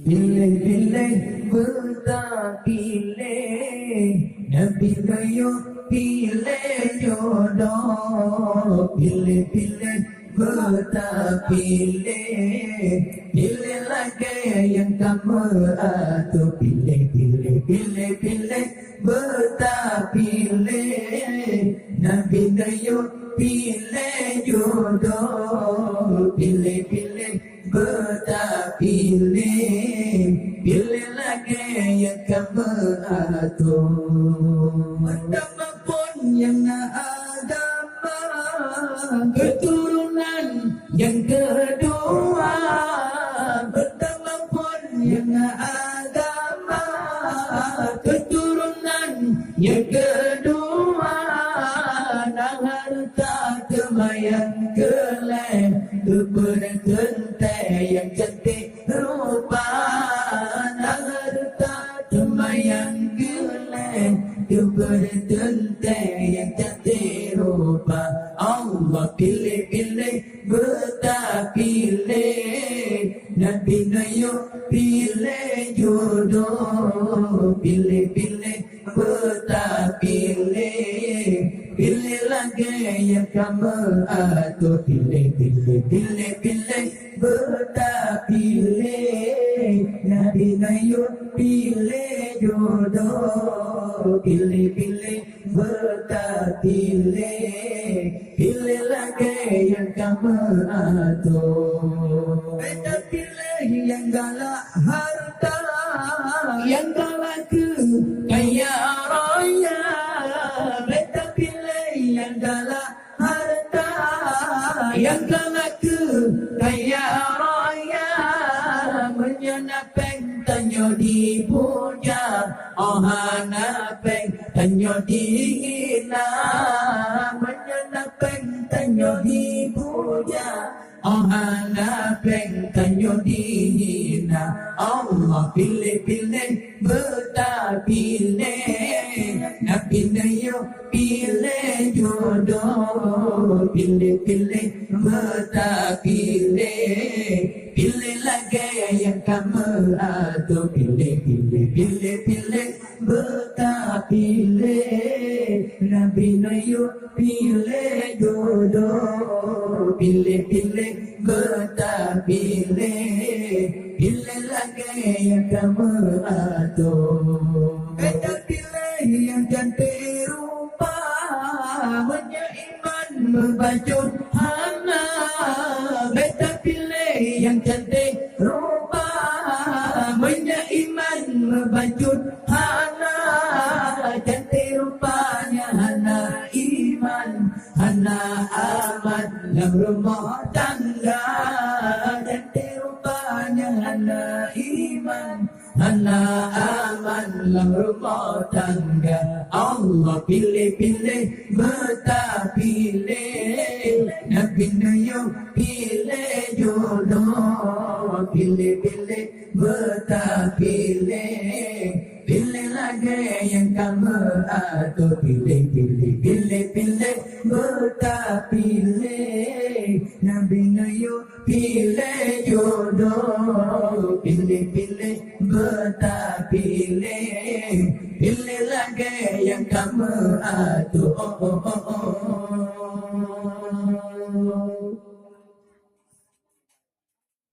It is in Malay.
Pilih-pilih bertak pilih, Nabi Gayo pilih jodoh. Pilih-pilih bertak pilih, pilih lagi yang kamu atur. Pilih-pilih bertak pilih, Nabi Gayo pilih jodoh. Pilih-pilih bertak pilih, pilih lagi yang kamu atur. Agama pun yang agama, keturunan yang kedua. Pertama pun yang agama, keturunan yang kedua. Nah harta kemayang keleh, keberkentai yang cantik rupa. Nah harta kemayang keleh, keberkentai yang cantik rupa. Allah pilih-pilih bertak pilih, Nabi Gayo pilih jodoh. Pilih-pilih bertak pilih, pilih lagi yang kamu atur. Pilih-pilih bertak pilih, Nabi Gayo pilih jodoh. Pilih-pilih bertak pilih, pilih lagi yang kamu atur. Beta pilih yang galak harta, yang galak kaya raya. Beta pilih yang galak harta, yang galak kaya raya. Menyenapeng tanyo dipuja, ohanapeng tanyo dihina. Menyenapeng tanyo dipuja, ohanapeng tanyo dihina. Allah pilih-pilih bertak pilih, Nabi Gayo pilih jodoh. Pilih-pilih bertak pilih, pilih lagi yang kamu atur. Pilih-pilih bertak pilih, Nabi Gayo pilih jodoh. Pilih-pilih bertak pilih, pilih lagi yang kamu atur. Beta pilih yang cantik rupa, menyeiman membajut hana. Beta pilih yang cantik rupa, menyeiman membajut hana. Cantik rupanya hana iman, hana aman dalam rumah tangga. Cantik rupanya hana iman, hana aman dalam rumah tangga. Allah pilih-pilih bertak pilih, Nabi Gayo pilih jodoh. Pilih-pilih bertak pilih, pilih lagi yang kamu atur. Pilih-pilih bertak pilih, Nabi Gayo pilih jodoh. Pilih-pilih bertak pilih, pilih lagi yang kamu atur.